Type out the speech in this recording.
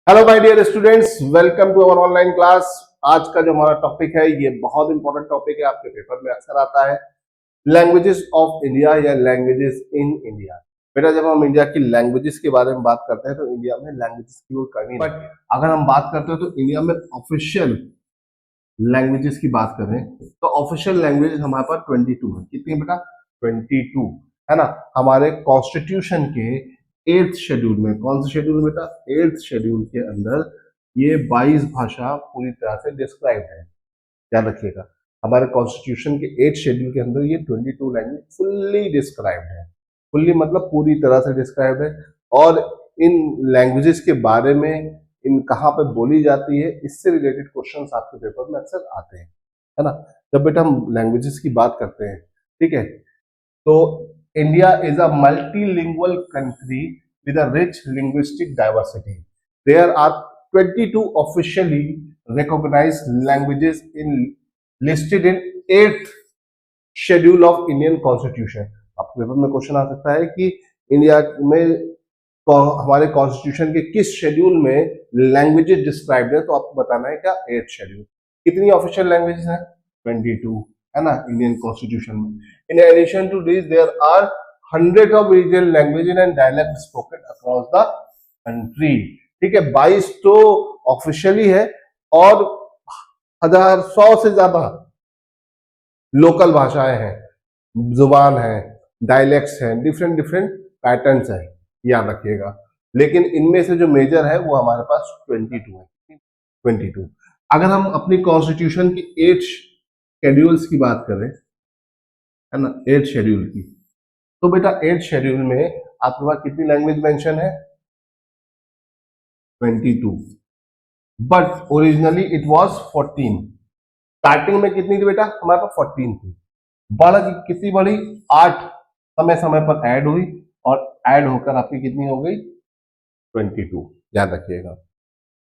Hello my dear students, welcome to our online class. आज का जो हमारा टॉपिक है ये बहुत इंपॉर्टेंट टॉपिक है, आपके पेपर में अक्सर आता है। लैंग्वेजेस ऑफ इंडिया या लैंग्वेजेस इन इंडिया। बेटा, जब हम इंडिया की लैंग्वेजेस के बारे में बात करते हैं तो इंडिया में लैंग्वेजेस की कोई कमी नहीं, बट अगर हम बात करते हैं तो इंडिया में ऑफिशियल लैंग्वेजेस की बात करें तो ऑफिशियल लैंग्वेज हमारे पास 22 है। कितनी बेटा? 22 है ना। हमारे कॉन्स्टिट्यूशन के 8th शेड्यूल में, कौन सा शेड्यूल बेटा? 8th शेड्यूल के अंदर ये 22 भाषा पूरी तरह से डिस्क्राइब है। याद रखिएगा, हमारे कॉन्स्टिट्यूशन के 8th शेड्यूल के अंदर ये 22 लैंग्वेज फुल्ली डिस्क्राइब्ड है। फुल्ली मतलब पूरी तरह से डिस्क्राइब्ड है। और इन लैंग्वेजेस के बारे में, इन कहाँ पे बोली जाती है, इससे रिलेटेड क्वेश्चंस आपके पेपर में अक्सर आते हैं, है ना। जब बेटा हम लैंग्वेजेस की बात करते हैं, ठीक है, तो India is a multilingual country with a rich linguistic diversity. There are 22 officially recognized languages in listed in 8th schedule of Indian constitution. आपके पेपर में क्वेश्चन आ सकता है कि इंडिया में हमारे कॉन्स्टिट्यूशन के किस शेड्यूल में लैंग्वेजेस डिस्क्राइब्ड है, तो आपको बताना है क्या? 8th schedule. कितनी ऑफिशियल लैंग्वेजेस हैं? 22, है ना, इंडियन कॉन्स्टिट्यूशन में। In addition to this there are hundred of regional languages and dialect spoken across the country. ठीक है, 22 तो ऑफिशियली है और 1,100 से ज्यादा लोकल भाषाएं हैं, जुबान है, डायलेक्ट्स हैं, डिफरेंट डिफरेंट पैटर्न्स हैं, याद रखिएगा। लेकिन इनमें से जो मेजर है वो हमारे पास 22 है। 22। अगर हम अपनी कॉन्स्टिट्यूशन की 8 शेड्यूल्स की बात करें, है ना, 8 शेड्यूल की, तो बेटा 8 शेड्यूल में आपके पास कितनी लैंग्वेज मेंशन है? 22। But originally it was 14। Starting में कितनी थी बेटा? हमारे पास 14 थी। बढ़ कितनी बढ़ी? 8 समय समय पर ऐड हुई और ऐड होकर आपकी कितनी हो गई? 22। याद रखिएगा।